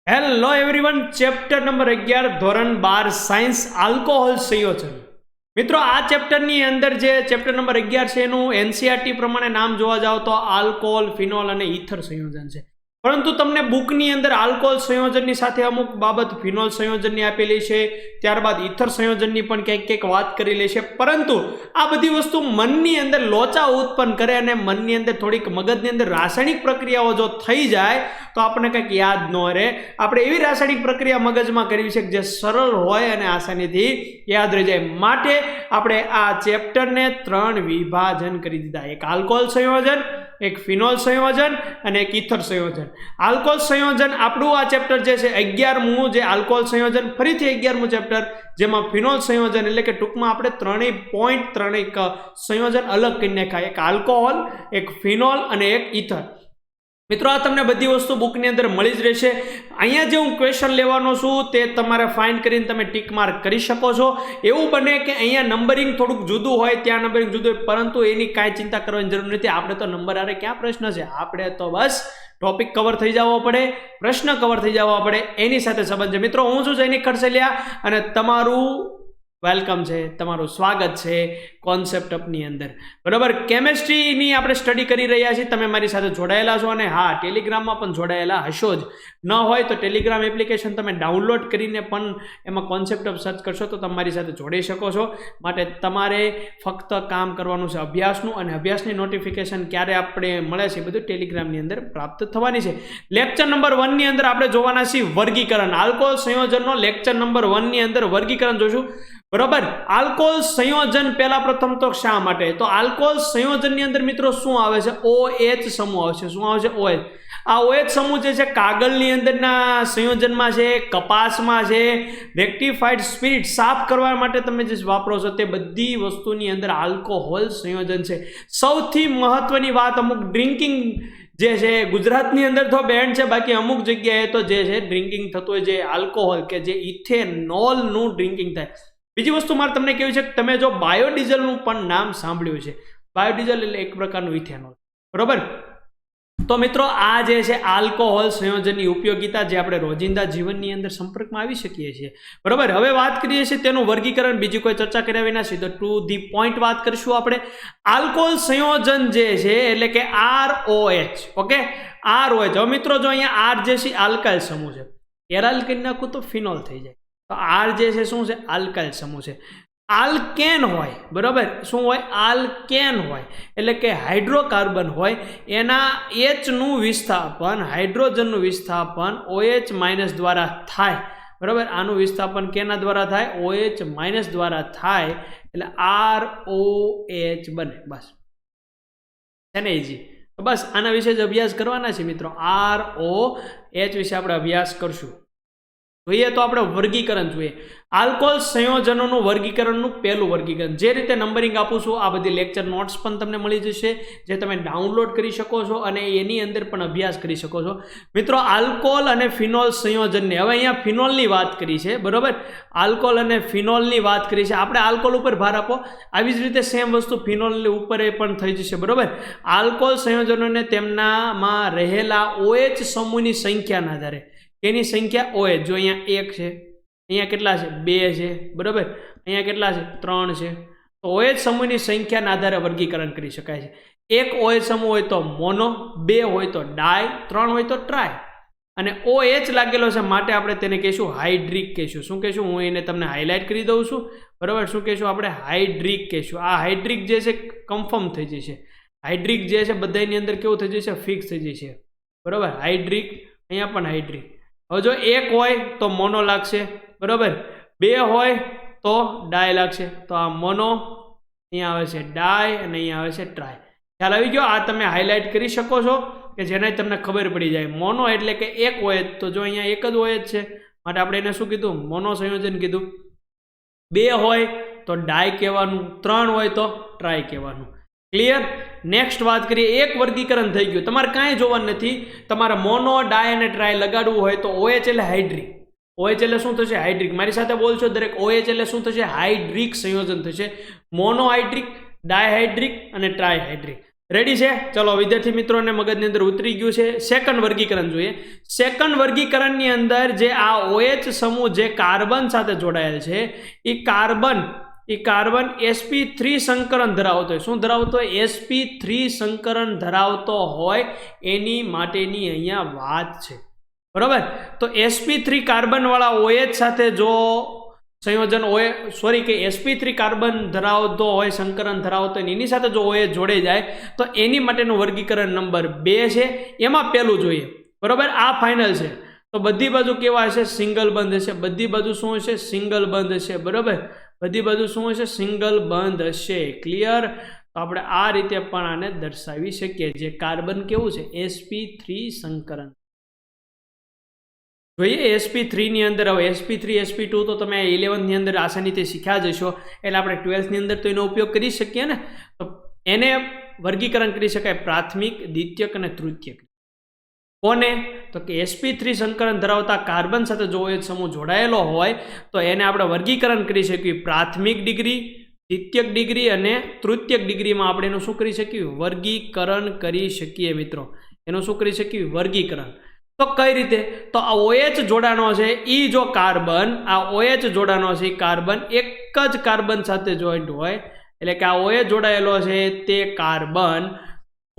Hello everyone, chapter number 11 ધોરણ 12 science alcohol સંયોજન. મિત્રો, આ ચેપ્ટરની અંદર જે ચેપ્ટર નંબર 11 છે એનું એનસીઆરટી પ્રમાણે નામ જોવા જાવ તો આલ્કોહોલ, ફિનોલ અને ઇથર સંયોજન છે. પરંતુ તમને બુકની અંદર આલ્કોહોલ સંયોજનની સાથે અમુક બાબત ફિનોલ સંયોજનની આપેલી છે, ત્યારબાદ ઇથર સંયોજનની પણ કંઈક વાત કરેલી છે. પરંતુ આ બધી વસ્તુ મનની અંદર લોચા ઉત્પન્ન કરે અને મનની અંદર થોડીક મગજની અંદર રાસાયણિક પ્રક્રિયાઓ જો થઈ જાય તો આપણને કંઈક યાદ ન રહે. આપણે એવી રાસાયણિક પ્રક્રિયા મગજમાં કરવી છે કે જે સરળ હોય અને આસાનીથી યાદ રહી જાય. માટે આપણે આ ચેપ્ટરને 3 વિભાજન કરી દીધા: એક આલ્કોહોલ સંયોજન, એક ફિનોલ સંયોજન અને એક ઇથર સંયોજન. આલ્કોહોલ સંયોજન આપણું આ ચેપ્ટર જે છે 11મું, જે આલ્કોહોલ સંયોજન ફરીથી 11મું ચેપ્ટર, જેમાં ફિનોલ સંયોજન એટલે કે ટૂંકમાં આપણે ત્રણેય સંયોજન અલગ કરી નાખાય: એક આલ્કોહોલ, એક ફિનોલ અને એક ઇથર. મિત્રો, આ તમને બધી વસ્તુ બુકની અંદર મળી જ રહેશે. અહીંયા જે હું ક્વેશ્ચન લેવાનો છું તે તમારે ફાઇન્ડ કરીને તમે ટીક માર્ક કરી શકો છો. એવું બને કે અહીંયા નંબરિંગ થોડુંક જુદું હોય, ત્યાં નંબરિંગ જુદું હોય, પરંતુ એની કાંઈ ચિંતા કરવાની જરૂર નથી. આપણે તો નંબર આરે ક્યાં પ્રશ્ન છે, આપણે તો બસ ટોપિક કવર થઈ જવો પડે, પ્રશ્ન કવર થઈ જવા પડે, એની સાથે સંબંધ છે. મિત્રો, હું છું જૈનિક ખડસલિયા અને તમારું વેલકમ છે, તમારું સ્વાગત છે કોન્સેપ્ટઅપની અંદર. બરાબર, કેમેસ્ટ્રીની આપણે સ્ટડી કરી રહ્યા છીએ. તમે મારી સાથે જોડાયેલા છો અને હા, ટેલિગ્રામમાં પણ જોડાયેલા હશો જ. ન હોય તો ટેલિગ્રામ એપ્લિકેશન તમે ડાઉનલોડ કરીને પણ એમાં કોન્સેપ્ટઅપ સર્ચ કરશો તો તમારી સાથે જોડાઈ શકો છો. માટે તમારે ફક્ત કામ કરવાનું છે અભ્યાસનું, અને અભ્યાસની નોટિફિકેશન ક્યારે આપણે મળે છે બધું ટેલિગ્રામની અંદર પ્રાપ્ત થવાની છે. લેક્ચર નંબર 1 ની અંદર આપણે જોવાના છીએ વર્ગીકરણ. આલ્કોહોલ સંયોજનનો લેક્ચર નંબર 1 ની અંદર વર્ગીકરણ જોશું. બરાબર, આલ્કોહોલ સંયોજન પહેલા પ્રથમ તો શા માટે? તો આલ્કોહોલ સંયોજનની અંદર મિત્રો શું આવે છે? OH સમૂહ આવે છે. શું આવે છે? OH. આ OH સમૂહ જે છે કાગળની અંદરના સંયોજનમાં છે, કપાસમાં છે, રેક્ટિફાઈડ સ્પિરિટ સાફ કરવા માટે તમે જે વાપરો છો તે બધી વસ્તુની અંદર આલ્કોહોલ સંયોજન છે. સૌથી મહત્વની વાત, અમુક ડ્રિંકિંગ જે છે ગુજરાતની અંદર તો બેન્ડ છે, બાકી અમુક જગ્યાએ તો જે છે ડ્રિંકિંગ થતું હોય જે આલ્કોહોલ કે જે ઇથેનોલનું ડ્રિંકિંગ થાય. બીજી વસ્તુ મારે તમને કહેવી છે કે તમે જો બાયોડીઝલનું પણ નામ સાંભળ્યું છે. બાયોડીઝલ એટલે એક પ્રકારનું ઇથેનોલ. બરાબર, તો મિત્રો આ જે છે આલ્કોહોલ સંયોજનની ઉપયોગિતા જે આપણે રોજિંદા જીવનની અંદર સંપર્કમાં આવી શકીએ છીએ. બરાબર, હવે વાત કરીએ છીએ તેનું વર્ગીકરણ. બીજી કોઈ ચર્ચા કર્યા વિના સીધો ટુ ધી પોઈન્ટ વાત કરીશું આપણે. આલ્કોહોલ સંયોજન જે છે એટલે કે ROH. Okay, ROH. હવે મિત્રો જો અહીંયા R જે છે આલ્કાઇલ સમૂહ છે, એરાઇલ કરી નાખું તો ફિનોલ થઈ જાય. તો R જે છે શું છે? આલ્કાઇલ સમૂહ છે. આલ્કેન હોય, બરાબર, શું હોય? આલ્કેન હોય એટલે કે હાઇડ્રોકાર્બન હોય, એના H નું વિસ્થાપન, હાઇડ્રોજનનું વિસ્થાપન OH- દ્વારા થાય. બરાબર, આનું વિસ્થાપન કેના દ્વારા થાય? OH- દ્વારા થાય એટલે ROH બને. બસ છે ને, ઈજી. તો બસ આના વિશે જ અભ્યાસ કરવાના છે મિત્રો. ROH વિશે આપણે અભ્યાસ કરશું. જોઈએ તો આપણે વર્ગીકરણ જોઈએ. આલ્કોહોલ સંયોજનોનું વર્ગીકરણનું પહેલું વર્ગીકરણ, જે રીતે નંબરિંગ આપું છું આ બધી લેક્ચર નોટ્સ પણ તમને મળી જશે, જે તમે ડાઉનલોડ કરી શકો છો અને એની અંદર પણ અભ્યાસ કરી શકો છો. મિત્રો, આલ્કોહોલ અને ફિનોલ સંયોજનને, હવે અહીંયા ફિનોલની વાત કરી છે. બરાબર, આલ્કોહોલ અને ફિનોલની વાત કરી છે આપણે. આલ્કોહોલ ઉપર ભાર આપો, આવી જ રીતે સેમ વસ્તુ ફિનોલની ઉપર પણ થઈ જશે. બરાબર, આલ્કોહોલ સંયોજનોને તેમનામાં રહેલા OH સમૂહની સંખ્યાના આધારે, એની સંખ્યા OH, જો અહીંયા 1 છે, અહીંયા કેટલા છે? 2 છે. બરાબર, અહીંયા કેટલા છે? 3 છે. તો OH સમૂહની સંખ્યાના આધારે વર્ગીકરણ કરી શકાય છે. એક OH સમૂહ હોય તો મોનો, 2 હોય તો ડાય, 3 હોય તો ટ્રાય. અને OH લાગેલો છે માટે આપણે તેને કહીશું હાઇડ્રિક કહીશું. શું કહીશું? હું એને તમને હાઇલાઇટ કરી દઉં છું. બરાબર, શું કહીશું? આપણે હાઇડ્રિક કહીશું. આ હાઇડ્રિક જે છે કન્ફર્મ થઈ જશે. હાઇડ્રિક જે છે બધાની અંદર કેવું થઈ જશે? ફિક્સ થઈ જશે. બરાબર, હાઇડ્રિક, અહીંયા પણ હાઇડ્રિક. હવે જો 1 હોય તો મોનો લાગશે. બરાબર, 2 હોય તો ડાય લાગશે. તો આ મોનો, અહીંયા આવે છે ડાય અને અહીંયા આવે છે ટ્રાય. ખ્યાલ આવી ગયો? આ તમે હાઇલાઇટ કરી શકો છો કે જેને તમને ખબર પડી જાય. મોનો એટલે કે 1 OH, તો જો અહીંયા 1 જ OH છે માટે આપણે એને શું કીધું? મોનો સંયોજન કીધું. 2 હોય તો ડાય કહેવાનું, 3 હોય તો ટ્રાય કહેવાનું. ક્લિયર? નેક્સ્ટ વાત કરીએ. એક વર્ગીકરણ થઈ ગયું, તમારે કાંઈ જોવાનું નથી. તમારે મોનો, ડાય અને ટ્રાય લગાડવું હોય તો OH એટલે હાઇડ્રિક. OH એટલે શું થશે? હાઇડ્રિક. મારી સાથે બોલશો દરેક. OH એટલે શું થશે? હાઇડ્રિક સંયોજન થશે. મોનોહાઇડ્રિક, ડાયહાઇડ્રિક અને ટ્રાયહાઇડ્રિક. રેડી છે? ચલો વિદ્યાર્થી મિત્રોને મગજની અંદર ઉતરી ગયું છે. સેકન્ડ વર્ગીકરણ જોઈએ. સેકન્ડ વર્ગીકરણની અંદર જે આ OH સમૂહ જે કાર્બન સાથે જોડાયેલ છે એ કાર્બન sp3 સંકરણ ધરાવતો હોય. શું ધરાવતો હોય? sp3 સંકરણ ધરાવતો હોય એની માટેની અહીંયા વાત છે. બરોબર? તો sp3 કાર્બન વાળા OH સાથે જો સંયોજન sp3 કાર્બન ધરાવતો હોય, સંકરણ ધરાવતો હોય એની સાથે જો OH જોડે જાય તો એની માટેનું વર્ગીકરણ નંબર 2 છે. એમાં પહેલું જોઈએ. બરોબર? આ ફાઇનલ છે. તો બધી બાજુ કેવા હશે? સિંગલ બંધ હશે. બધી બાજુ શું હશે? સિંગલ બંધ હશે. બરોબર? બધી બાજુ શું હશે? સિંગલ બંધ હશે. ક્લિયર? તો આપણે આ રીતે પણ આને દર્શાવી શકીએ. જે કાર્બન કેવું છે? sp3 સંકરણ જોઈએ. sp3 ની અંદર હવે sp3 sp2 તો તમે 11th ની અંદર આસાનીથી શીખ્યા જશો, એટલે આપણે 12th ની અંદર તો એનો ઉપયોગ કરી શકીએ ને. તો એને વર્ગીકરણ કરી શકાય પ્રાથમિક, દ્વિતીયક અને તૃતીયક. કોને? તો કે sp3 સંકરણ ધરાવતા કાર્બન સાથે જો OH સમૂહ જોડાયેલો હોય તો એને આપણે વર્ગીકરણ કરી શકીએ પ્રાથમિક ડિગ્રી, દ્વિતીયક ડિગ્રી અને તૃતીયક ડિગ્રીમાં આપણે એનું શું કરી શકીએ? વર્ગીકરણ કરી શકીએ મિત્રો. એનું શું કરી શકીએ? વર્ગીકરણ. તો કઈ રીતે? તો આ OH જોડાણો છે એ જો કાર્બન, આ OH જોડાણો છે એ કાર્બન એક જ કાર્બન સાથે જોઈન્ટ હોય, એટલે કે આ OH જોડાયેલો છે તે કાર્બન,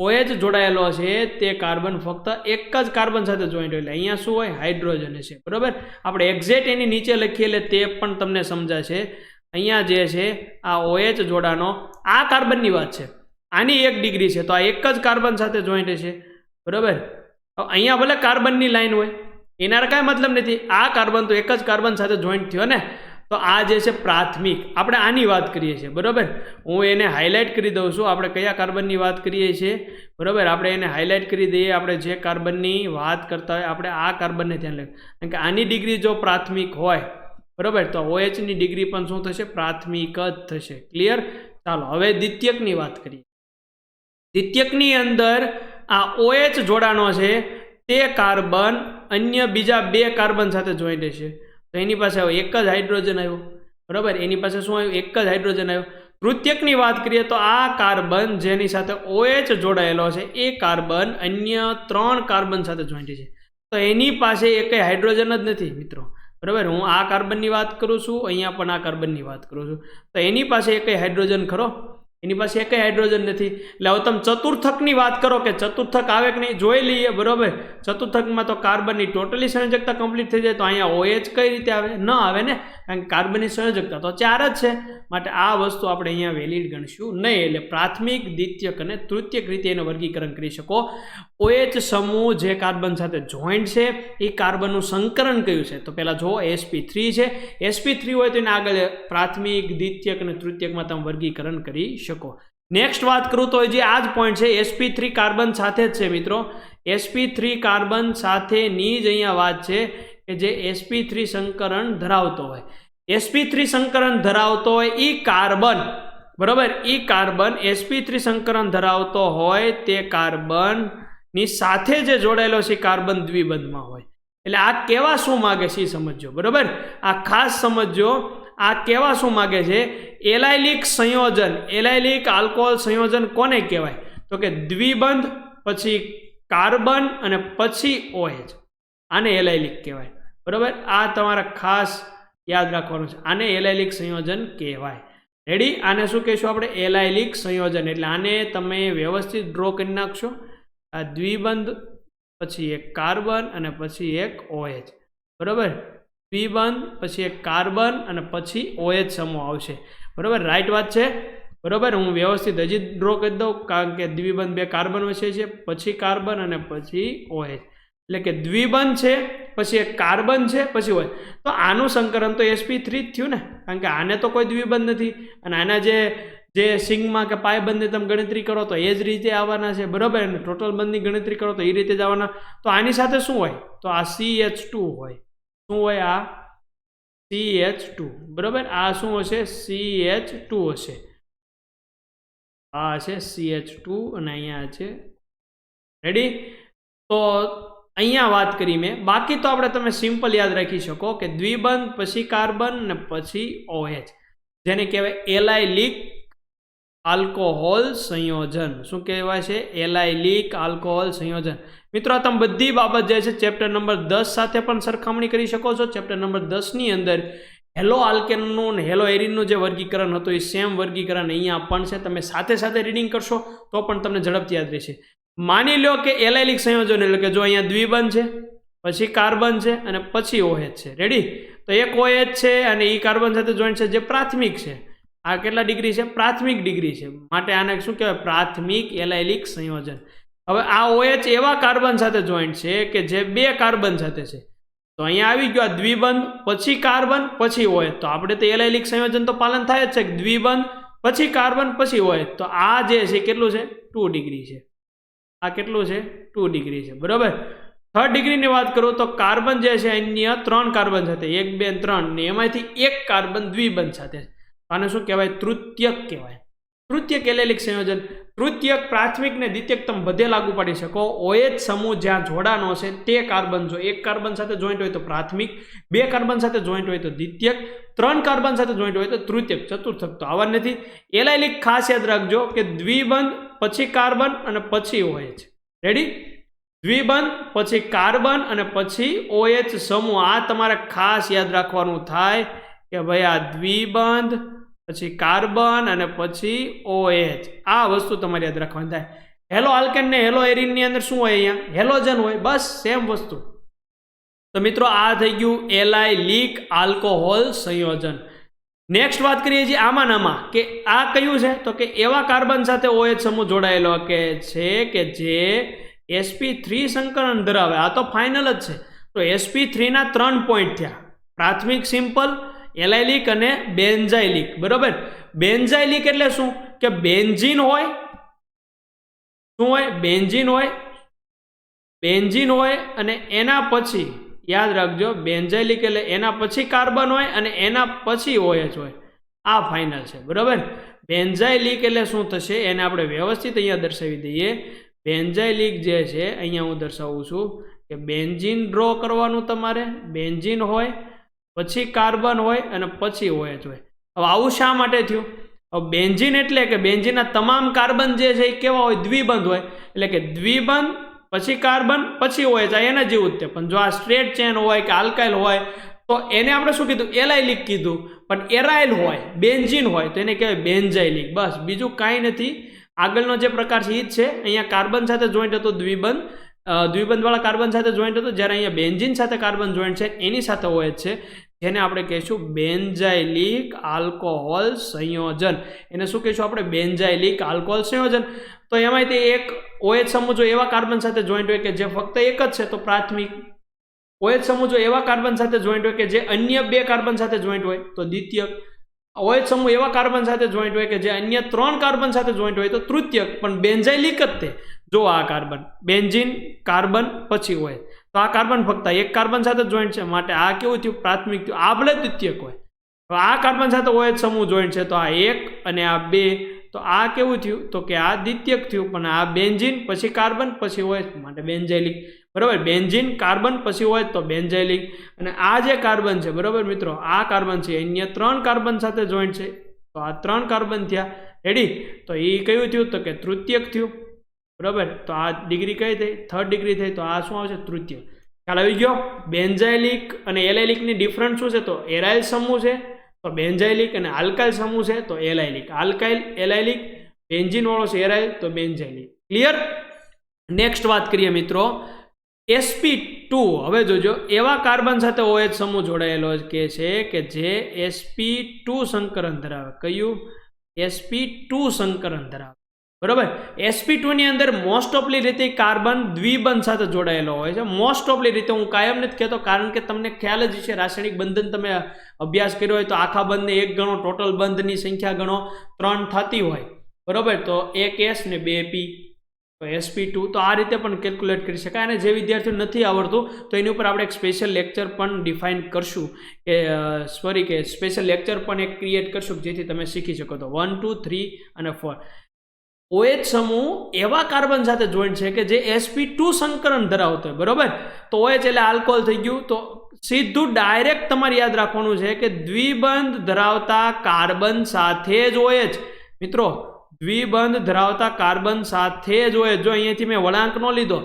OH જોડાયેલો છે તે કાર્બન ફક્ત એક જ કાર્બન સાથે જોઈન્ટ હોય. એટલે અહીંયા શું હોય? હાઇડ્રોજન છે. બરોબર? આપણે એક્ઝેક્ટ એની નીચે લખીએ એટલે તે પણ તમને સમજાશે. અહીંયા જે છે આ OH જોડાણો આ કાર્બનની વાત છે, આની 1 ડિગ્રી છે, તો આ એક જ કાર્બન સાથે જોઈન્ટ છે. બરોબર? અહીંયા ભલે કાર્બનની લાઈન હોય, એના કાંઈ મતલબ નથી. આ કાર્બન તો એક જ કાર્બન સાથે જોઈન્ટ થયો ને. તો આ જે છે પ્રાથમિક, આપણે આની વાત કરીએ છીએ. બરોબર? હું એને હાઇલાઇટ કરી દઉં છું. આપણે કયા કાર્બનની વાત કરીએ છીએ? બરોબર? આપણે એને હાઇલાઇટ કરી દઈએ. આપણે જે કાર્બનની વાત કરતા હોય આપણે આ કાર્બનને ધ્યાન લઈએ, કારણ કે આની ડિગ્રી જો પ્રાથમિક હોય, બરોબર, તો OH ની ડિગ્રી પણ શું થશે? પ્રાથમિક જ થશે. ક્લિયર? ચાલો હવે દ્વિતીયકની વાત કરીએ. દ્વિતીયકની અંદર આ OH જોડાણો છે તે કાર્બન અન્ય બીજા 2 કાર્બન સાથે જોઈન્ટ છે. તો એની પાસે એક જ હાઇડ્રોજન આવ્યો. બરાબર? એની પાસે શું આવ્યું? એક જ હાઇડ્રોજન આવ્યો. તૃતીયકની વાત કરીએ તો આ કાર્બન જેની સાથે OH જોડાયેલો છે એ કાર્બન અન્ય 3 કાર્બન સાથે જોઈન્ટ છે. તો એની પાસે એકેય હાઇડ્રોજન જ નથી મિત્રો. બરાબર? હું આ કાર્બનની વાત કરું છું, અહીંયા પણ આ કાર્બનની વાત કરું છું. તો એની પાસે એકેય હાઇડ્રોજન ખરો? એની પાસે એકેય હાઇડ્રોજન નથી. એટલે હવે તમે ચતુર્થકની વાત કરો કે ચતુર્થક આવે કે નહીં જોઈ લઈએ. બરોબર? ચતુર્થકમાં તો કાર્બનની ટોટલી સંયોજકતા કમ્પ્લીટ થઈ જાય, તો અહીંયા OH કઈ રીતે આવે? ન આવે ને, કારણ કે કાર્બનની સંયોજકતા તો 4 જ છે. માટે આ વસ્તુ આપણે અહીંયા વેલિડ ગણશું નહીં. એટલે પ્રાથમિક, દ્વિતીયક અને તૃતીયક રીતે એનું વર્ગીકરણ કરી શકો. OH સમૂહ જે કાર્બન સાથે જોઈન્ટ છે એ કાર્બનનું સંકરણ કયું છે? તો પહેલા જુઓ sp3 છે. sp3 હોય તો એને આગળ પ્રાથમિક, દ્વિતીયક અને તૃતીયકમાં તમે વર્ગીકરણ કરી શકો. નેક્સ્ટ વાત કરું તો જે આ જ પોઈન્ટ છે, sp3 કાર્બન સાથે જ છે મિત્રો. sp3 કાર્બન સાથેની જ અહીંયા વાત છે કે જે sp3 સંકરણ ધરાવતો હોય. sp3 સંકરણ ધરાવતો હોય એ કાર્બન, બરોબર, એ કાર્બન sp3 સંકરણ ધરાવતો હોય તે કાર્બન ની સાથે જે જોડાયેલો છે કાર્બન દ્વિબંધમાં હોય. એટલે આ કેવા શું માગે છે એ સમજો. બરોબર? આ ખાસ સમજો. આ કેવા શું માગે છે? એલાઇલિક સંયોજન, એલાઇલિક આલ્કોહોલ સંયોજન કોને કહેવાય? તો કે દ્વિબંધ, પછી કાર્બન અને પછી OH. આને એલાઇલિક કહેવાય. બરોબર? આ તમારે ખાસ યાદ રાખવાનું છે. આને એલાઇલિક સંયોજન કહેવાય. રેડી? આને શું કહીશું આપણે? એલાઇલિક સંયોજન. એટલે આને તમે વ્યવસ્થિત ડ્રો કરી નાખશો. આ દ્વિબંધ, પછી એક કાર્બન અને પછી એક OH. બરોબર? દ્વિબંધ, પછી એક કાર્બન અને પછી OH સમૂહ આવશે. બરોબર? રાઈટ વાત છે. બરોબર? હું વ્યવસ્થિત હજી ડ્રો કરી દઉં, કારણ કે દ્વિબંધ 2 કાર્બન વચ્ચે છે, પછી કાર્બન અને પછી OH. એટલે કે દ્વિબંધ છે, પછી એક કાર્બન છે, પછી OH. તો આનું સંકરણ તો sp3 જ થયું ને, કારણ કે આને તો કોઈ દ્વિબંધ નથી. અને આના જે સિગ્મા કે પાય બંધની તમે ગણતરી કરો તો એ જ રીતે આવવાના છે. બરાબર? અને ટોટલ બંધની ગણતરી કરો તો એ રીતે જ આવવાના. તો આની સાથે શું હોય? તો આ CH2 હોય. શું હોય? આ CH2. બરાબર? આ શું હશે? CH2 હશે. આ હશે CH2 અને અહીંયા છે. રેડી? તો અહીંયા વાત કરી મેં. બાકી તો આપણે તમે સિમ્પલ યાદ રાખી શકો કે દ્વિબંધ, પછી કાર્બન અને પછી OH, જેને કહેવાય એલાઇલિક આલ્કોહોલ સંયોજન. શું કહેવાય છે? એલાઇલિક આલ્કોહોલ સંયોજન. મિત્રો આ તમે બધી બાબત જે છે ચેપ્ટર નંબર 10 સાથે પણ સરખામણી કરી શકો છો. ચેપ્ટર નંબર 10 ની અંદર હેલો આલ્કેનનું અને હેલો એરિનનું જે વર્ગીકરણ હતું એ સેમ વર્ગીકરણ અહીંયા પણ છે. તમે સાથે સાથે રીડિંગ કરશો તો પણ તમને ઝડપથી યાદ રહેશે. માની લો કે એલાઇલિક સંયોજન એટલે કે જો અહીંયા દ્વિબંધ છે, પછી કાર્બન છે અને પછી OH છે. રેડી? તો એક OH છે અને એ કાર્બન સાથે જોઈન્ટ છે જે પ્રાથમિક છે. આ કેટલા ડિગ્રી છે? પ્રાથમિક ડિગ્રી છે. માટે આને શું કહેવાય? પ્રાથમિક એલાઇલિક સંયોજન. હવે આ OH એવા કાર્બન સાથે જોઈન્ટ છે કે જે 2 કાર્બન સાથે છે. તો અહીંયા આવી ગયો આ દ્વિબંધ, પછી કાર્બન, પછી OH. તો આપણે તો એલાઇલિક સંયોજન તો પાલન થાય જ છે કે દ્વિબંધ, પછી કાર્બન, પછી OH. તો આ જે છે કેટલું છે? 2 ડિગ્રી છે. આ કેટલું છે? 2 ડિગ્રી છે. બરોબર. 3rd ડિગ્રીની વાત કરું તો કાર્બન જે છે અન્ય 3 કાર્બન સાથે 1, 2, 3 ને એમાંથી 1 કાર્બન દ્વિબંધ સાથે. આને શું કહેવાય? તૃતીયક કહેવાય. તૃતીયક એલાઇલિક સંયોજન. તૃતીયક પ્રાથમિક ને દ્વિતીયક તમે બધે લાગુ પાડી શકો. OH સમૂહ જ્યાં જોડાનો છે તે કાર્બન, જો 1 કાર્બન સાથે જોઈન્ટ હોય તો પ્રાથમિક, 2 કાર્બન સાથે જોઈન્ટ હોય તો દ્વિતીયક, 3 કાર્બન સાથે જોઈન્ટ હોય તો તૃતીયક, ચતુર્થક. તો આવા નથી. એલાઇલિક ખાસ યાદ રાખજો કે દ્વિબંધ, પછી કાર્બન અને પછી OH. રેડી? દ્વિબંધ, પછી કાર્બન અને પછી OH સમૂહ. આ તમારે ખાસ યાદ રાખવાનું થાય કે ભાઈ આ દ્વિબંધ, પછી કાર્બન અને પછી OH. આ વસ્તુ તમારે યાદ રાખવાની થાય. હેલો આલ્કેન ને હેલો એરિન ની અંદર શું હોય? અહીંયા હેલોજન હોય. બસ સેમ વસ્તુ. તો મિત્રો આ થઈ ગયું એલાઇલિક આલ્કોહોલ સંયોજન. નેક્સ્ટ વાત કરીએ છીએ આમાં કે આ કયું છે? તો કે એવા કાર્બન સાથે OH સમૂહ જોડાયેલો કે છે કે જે sp3 સંકરણ ધરાવે. આ તો ફાઇનલ જ છે. તો sp3 ના 3 પોઈન્ટ થયા. પ્રાથમિક, સિમ્પલ, એલાઇલિક અને બેન્ઝાઇલિક. બરોબર. બેન્ઝાઇલિક એટલે શું? કે બેન્ઝીન હોય. શું હોય? બેન્ઝીન હોય. બેન્ઝીન હોય અને એના પછી યાદ રાખજો, બેન્ઝાઇલિક એટલે એના પછી કાર્બન હોય અને એના પછી OH હોય. આ ફાઇનલ છે. બરોબર. બેન્ઝાઇલિક એટલે શું થશે? એને આપણે વ્યવસ્થિત અહીંયા દર્શાવી દઈએ. બેન્ઝાઇલિક જે છે અહીંયા હું દર્શાવું છું કે બેન્ઝીન ડ્રો કરવાનું તમારે. બેન્ઝીન હોય, પછી કાર્બન હોય અને પછી OH હોય. હવે આવું શા માટે થયું? હવે બેન્ઝીન એટલે કે બેન્ઝીનના તમામ કાર્બન જે છે એ કેવા હોય? દ્વિબંધ હોય. એટલે કે દ્વિબંધ, પછી કાર્બન, પછી OH. આ એના જેવું જ છે. પણ જો આ સ્ટ્રેટ ચેન હોય કે આલ્કાઇલ હોય તો એને આપણે શું કીધું? એલાઇલિક કીધું. પણ એરાઇલ હોય, બેન્ઝીન હોય તો એને કહેવાય બેન્ઝાઇલિક. બસ બીજું કાંઈ નથી. આગળનો જે પ્રકાર છે એ જ છે. અહીંયા કાર્બન સાથે જોઈન્ટ હતો દ્વિબંધ, દ્વિબંધવાળા કાર્બન સાથે જોઈન્ટ હતો. જ્યારે અહીંયા બેન્ઝીન સાથે કાર્બન જોઈન્ટ છે એની સાથે OH છે, જેને આપણે કહીશું બેન્ઝાઇલિક આલ્કોહોલ સંયોજન. એને શું કહીશું આપણે? બેન્ઝાઇલિક આલ્કોહોલ સંયોજન. તો એમાંથી એક OH સમૂહ જો એવા કાર્બન સાથે જોઈન્ટ હોય કે જે ફક્ત એક જ છે તો પ્રાથમિક. OH સમૂહ જો એવા કાર્બન સાથે જોઈન્ટ હોય કે જે અન્ય 2 કાર્બન સાથે જોઈન્ટ હોય તો દ્વિતીયક. OH સમૂહ એવા કાર્બન સાથે જોઈન્ટ હોય કે જે અન્ય 3 કાર્બન સાથે જોઈન્ટ હોય તો તૃતીયક. પણ બેન્ઝાઇલિક જ તે. જો આ કાર્બન, બેન્ઝીન, કાર્બન, પછી OH. તો આ કાર્બન ફક્ત 1 કાર્બન સાથે જોઈન્ટ છે. માટે આ કેવું થયું? પ્રાથમિક થયું. આ ભલે દ્વિતીયક હોય. તો આ કાર્બન સાથે OH સમૂહ જોઈન્ટ છે તો આ 1 અને આ 2. તો આ કેવું થયું? તો કે આ દ્વિતીયક થયું. પણ આ બેન્ઝીન, પછી કાર્બન, પછી OH. માટે બેન્ઝાઇલિક. બરાબર. બેન્ઝીન, કાર્બન, પછી OH તો બેન્ઝાઇલિક. અને આ જે કાર્બન છે, બરાબર મિત્રો, આ કાર્બન છે અન્ય 3 કાર્બન સાથે જોઈન્ટ છે. તો આ 3 કાર્બન થયા. રેડી? તો એ કયું થયું? તો કે તૃતીયક થયું. બરાબર. તો આ ડિગ્રી કઈ થઈ? 3rd ડિગ્રી થઈ. તો આ શું આવશે? તૃતીય. ખ્યાલ આવી ગયો? બેન્ઝાઇલિક અને એલાઇલિકની ડિફરન્સ શું છે? તો એરાઇલ સમૂહ છે તો બેન્ઝાઇલિક અને આલ્કાઇલ સમૂહ છે તો એલાઇલિક. આલ્કાઇલ, એલાઇલિક, બેન્ઝીન વાળો છે એરાઇલ તો બેન્ઝાઇલિક. ક્લિયર? નેક્સ્ટ વાત કરીએ મિત્રો sp2. હવે જોજો, એવા કાર્બન સાથે OH સમૂહ જોડાયેલો કે છે કે જે sp2 સંકરણ ધરાવે. કયું? sp2 સંકરણ ધરાવે. બરોબર. sp2 ની અંદર મોસ્ટ ઓફલી રીતે કાર્બન દ્વિબંધ સાથે જોડાયેલો હોય છે. મોસ્ટ ઓફલી રીતે, હું કાયમ નથી કહેતો, કારણ કે તમને ખ્યાલ જ છે રાસાયણિક બંધન તમે અભ્યાસ કર્યો હોય તો આખા બંધને 1 ગણો, ટોટલ બંધની સંખ્યા ગણો 3 થતી હોય. બરોબર. તો 1 S ને 2 P. તો sp2 તો આ રીતે પણ કેલ્ક્યુલેટ કરી શકાય. અને જે વિદ્યાર્થીઓ નથી આવડતું તો એની ઉપર આપણે એક સ્પેશિયલ લેક્ચર પણ ડિફાઇન કરશું કે સ્પેશિયલ લેક્ચર પણ એક ક્રિએટ કરશું જેથી તમે શીખી શકો. તો 1, 2, 3 અને 4 OH સમૂહ એવા કાર્બન સાથે જોઈન્ટ છે કે જે sp2 સંકરણ ધરાવતો હોય. બરોબર. તો OH એટલે આલ્કોહોલ થઈ ગયું. તો સીધું ડાયરેક્ટ તમારે યાદ રાખવાનું છે કે દ્વિબંધ ધરાવતા કાર્બન સાથે જ OH. મિત્રો દ્વિબંધ ધરાવતા કાર્બન સાથે જ OH, જો અહીંયાથી મેં વળાંક નો લીધો,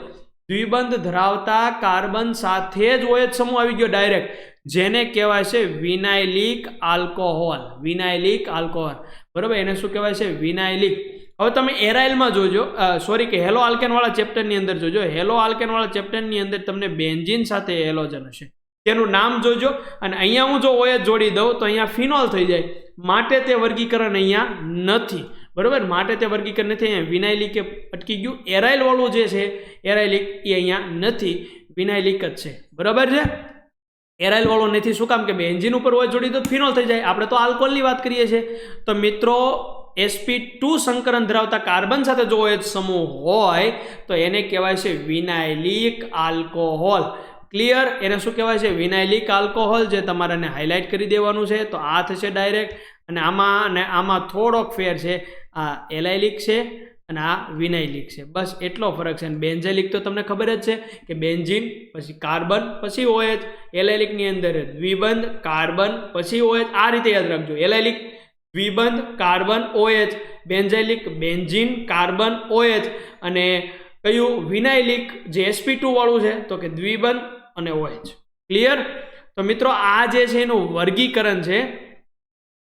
દ્વિબંધ ધરાવતા કાર્બન સાથે જ OH સમૂહ આવી ગયો ડાયરેક્ટ, જેને કહેવાય છે વિનાઇલિક આલ્કોહોલ. વિનાઇલિક આલ્કોહોલ, બરોબર, એને શું કહેવાય છે? વિનાઇલિક. હવે તમે એરાઇલમાં જોજો, સોરી કે હેલો આલ્કેન વાળા ચેપ્ટરની અંદર જોજો. હેલો આલ્કેન વાળા ચેપ્ટરની અંદર તમને બેન્ઝીન સાથે હેલોજન હશે, તેનું નામ જોજો. અને અહીંયા હું જો OH જોડી દઉં તો અહીંયા ફિનોલ થઈ જાય, માટે તે વર્ગીકરણ અહીંયા નથી, બરોબર, માટે તે વર્ગીકરણ નથી. અહીંયા વિનાઇલિક અટકી ગયું. એરાઇલ વાળું જે છે એરાઇલિક એ અહીંયા નથી, વિનાઇલિક જ છે, બરાબર છે. એરાઇલ વાળો નથી, શું કામ કે બેન્ઝીન ઉપર OH જોડી દો ફિનોલ થઈ જાય. આપણે તો આલ્કોહોલની વાત કરીએ છીએ. તો મિત્રો sp2 સંકરણ ધરાવતા કાર્બન સાથે જો OH સમૂહ હોય તો એને કહેવાય છે વિનાઇલિક આલ્કોહોલ. ક્લિયર? એને શું કહેવાય છે? વિનાઇલિક આલ્કોહોલ. જે તમારે હાઇલાઇટ કરી દેવાનું છે. તો આ થશે ડાયરેક્ટ, અને આમાં થોડોક ફેર છે, આ એલાઇલિક છે અને આ વિનાઇલિક છે, બસ એટલો ફરક છે. અને બેન્ઝાઇલિક તો તમને ખબર જ છે કે બેન્ઝીન પછી કાર્બન પછી OH, એલાઇલિક ની અંદર દ્વિબંધ કાર્બન પછી OH, આ રીતે યાદ રાખજો. એલાઇલિક દ્વિબંધ carbon OH, benzylic benzene carbon OH, અને કયું વિનાઇલિક જે sp2 વાળું છે તો કે દ્વિબંધ અને OH. ક્લિયર? તો મિત્રો આ જે છે એનું વર્ગીકરણ છે,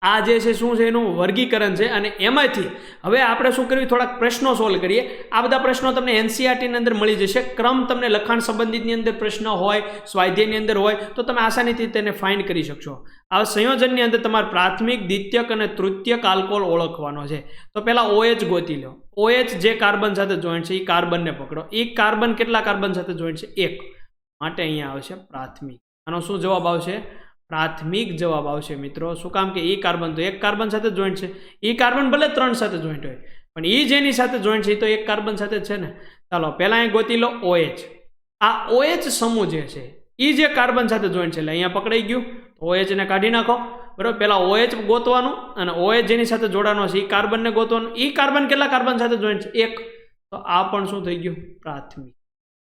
આ જે છે શું છે એનું વર્ગીકરણ છે. અને એમાંથી હવે આપણે શું કરવી, થોડાક પ્રશ્નો સોલ્વ કરીએ. આ બધા પ્રશ્નો તમને NCERT ની અંદર મળી જશે. ક્રમ તમને લખાણ સંબંધિતની અંદર પ્રશ્ન હોય, સ્વાધ્યાયની અંદર હોય તો તમે આસાનીથી તેને ફાઇન્ડ કરી શકશો. આ સંયોજનની અંદર તમારે પ્રાથમિક, દ્વિતીયક અને તૃતીયક આલ્કોહોલ ઓળખવાનો છે. તો પહેલા OH ગોતી લો. OH જે કાર્બન સાથે જોઈન્ટ છે એ કાર્બનને પકડો. એ કાર્બન કેટલા કાર્બન સાથે જોઈન્ટ છે? 1, માટે અહીંયા આવશે પ્રાથમિક. આનો શું જવાબ આવશે? પ્રાથમિક જવાબ આવશે મિત્રો. શું કામ કે એ કાર્બન તો 1 કાર્બન સાથે જોઈન્ટ છે. એ કાર્બન ભલે 3 સાથે જોઈન્ટ હોય, પણ એ જેની સાથે જોઈન્ટ છે એ તો 1 કાર્બન સાથે જ છે ને. ચાલો પહેલા અહીં ગોતી લો OH. આ OH સમૂહ જે છે એ જે કાર્બન સાથે જોઈન્ટ છે એટલે અહીંયા પકડાઈ ગયું. OH ને કાઢી નાખો, બરાબર. પહેલા OH ગોતવાનું, અને OH જેની સાથે જોડાનો છે એ કાર્બનને ગોતવાનું. એ કાર્બન કેટલા કાર્બન સાથે જોઈન્ટ છે? 1. તો આ પણ શું થઈ ગયું? પ્રાથમિક.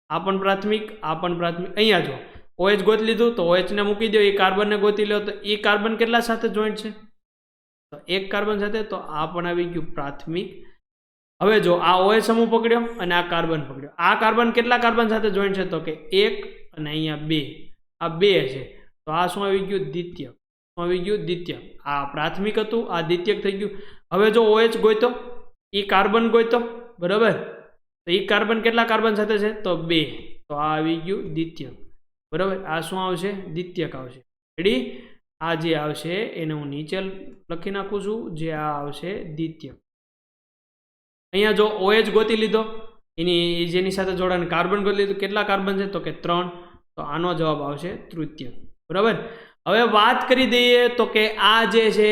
આ પણ પ્રાથમિક, આ પણ પ્રાથમિક. અહીંયા જો OH ગોતી લીધું તો OH ને મૂકી દો, એ કાર્બનને ગોતી લો તો એ કાર્બન કેટલા સાથે જોઈન્ટ છે? તો 1 કાર્બન સાથે. તો આ પણ આવી ગયું પ્રાથમિક. હવે જો આ OH સમૂહ પકડ્યો અને આ કાર્બન પકડ્યો. આ કાર્બન કેટલા કાર્બન સાથે જોઈન્ટ છે? તો કે 1 અને અહીંયા 2. આ 2 છે. તો આ શું આવી ગયું? દ્વિતીયક. શું આવી ગયું? દ્વિતીયક. આ પ્રાથમિક હતું, આ દ્વિતીયક થઈ ગયું. હવે જો OH ગોઈતો, એ કાર્બન ગોઈતો, બરાબર. તો એ કાર્બન કેટલા કાર્બન સાથે છે? તો 2. તો આ આવી ગયું દ્વિતીયક, બરાબર. આ શું આવશે? દ્વિતીયક આવશે. રેડી? આ જે આવશે એને હું નીચે લખી નાખું છું, જે આ આવશે દ્વિતીયક. અહીંયા જો OH ગોતી લીધો, એની જેની સાથે જોડાણ કાર્બન ગોતી લીધું, કેટલા કાર્બન છે? તો કે 3. તો આનો જવાબ આવશે તૃતીયક, બરાબર. હવે વાત કરી દઈએ તો કે આ જે છે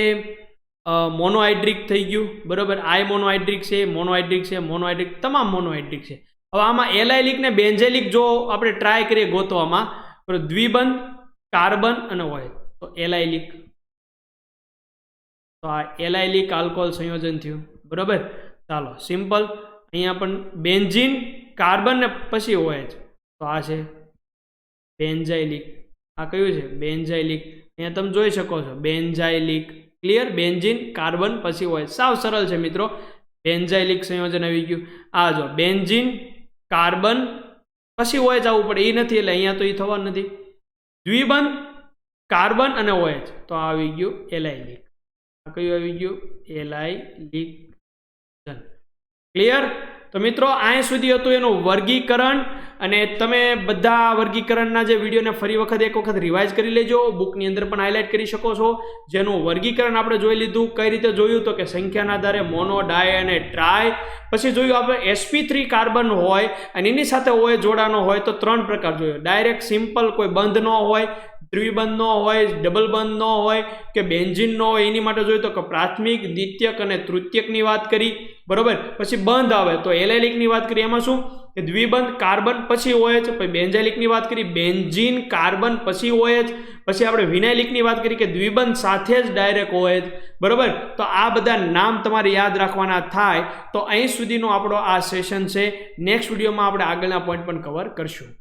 મોનોહાઇડ્રિક થઈ ગયું, બરાબર. આ મોનોહાઇડ્રિક છે, મોનોહાઇડ્રિક છે, મોનોહાઇડ્રિક, તમામ મોનોહાઇડ્રિક છે. હવે આમાં એલાઇલિક ને બેન્ઝાઇલિક જો આપણે ટ્રાય કરીએ ગોતવામાં, દ્વિબંધ કાર્બન અને OH, તો એલાઇલિક. તો આ એલાઇલિક આલ્કોહોલ સંયોજન થયું, બરાબર. ચાલો સિમ્પલ. અહીંયા પણ બેન્ઝીન કાર્બન ને પછી OH, તો આ છે બેન્ઝાઇલિક. આ કયું છે? બેન્ઝાઇલિક. અહીંયા તમે જોઈ શકો છો બેન્ઝાઇલિક. ક્લિયર? બેન્ઝીન કાર્બન પછી OH. સાવ સરળ છે મિત્રો. બેન્ઝાઇલિક સંયોજન આવી ગયું. આ જો બેન્ઝીન કાર્બન પછી OH આવવું પડે, એ નથી એટલે અહીંયા તો એ થવાનું નથી. દ્વિબંધ કાર્બન અને OH, તો આવી ગયું એલાઇલિક. આ કયું આવી ગયું? એલાઇલિક. ક્લિયર? તો મિત્રો અહીં સુધી હતું એનું વર્ગીકરણ. અને તમે બધા વર્ગીકરણના જે વિડીયોને ફરી એક વખત રિવાઇઝ કરી લેજો. બુકની અંદર પણ હાઇલાઇટ કરી શકો છો. જેનું વર્ગીકરણ આપણે જોઈ લીધું. કઈ રીતે જોયું? તો કે સંખ્યાના આધારે મોનો, ડાય અને ટ્રાય. પછી જોયું આપણે sp3 કાર્બન હોય અને એની સાથે OH જોડાનો હોય તો 3 પ્રકાર જોયો. ડાયરેક્ટ સિમ્પલ, કોઈ બંધ ન હોય, દ્વિબંધ ન હોય, ડબલ બંધ ન હોય કે બેન્ઝીન ન હોય, એની માટે જોયું તો કે પ્રાથમિક, દ્વિતીયક અને તૃતીયકની વાત કરી, બરોબર. પછી બંધ આવે તો એલાઇલિકની વાત કરી. એમાં શું કે દ્વિબંધ કાર્બન પછી OH. પછી બેન્ઝાઇલિકની વાત કરી, બેન્ઝીન કાર્બન પછી OH. પછી આપણે વિનાઇલિકની વાત કરી કે દ્વિબંધ સાથે જ ડાયરેક્ટ OH, બરોબર. તો આ બધા નામ તમારે યાદ રાખવાના થાય. તો અહીં સુધીનો આપણો આ સેશન છે. નેક્સ્ટ વિડીયોમાં આપણે આગળના પોઈન્ટ પણ કવર કરશું.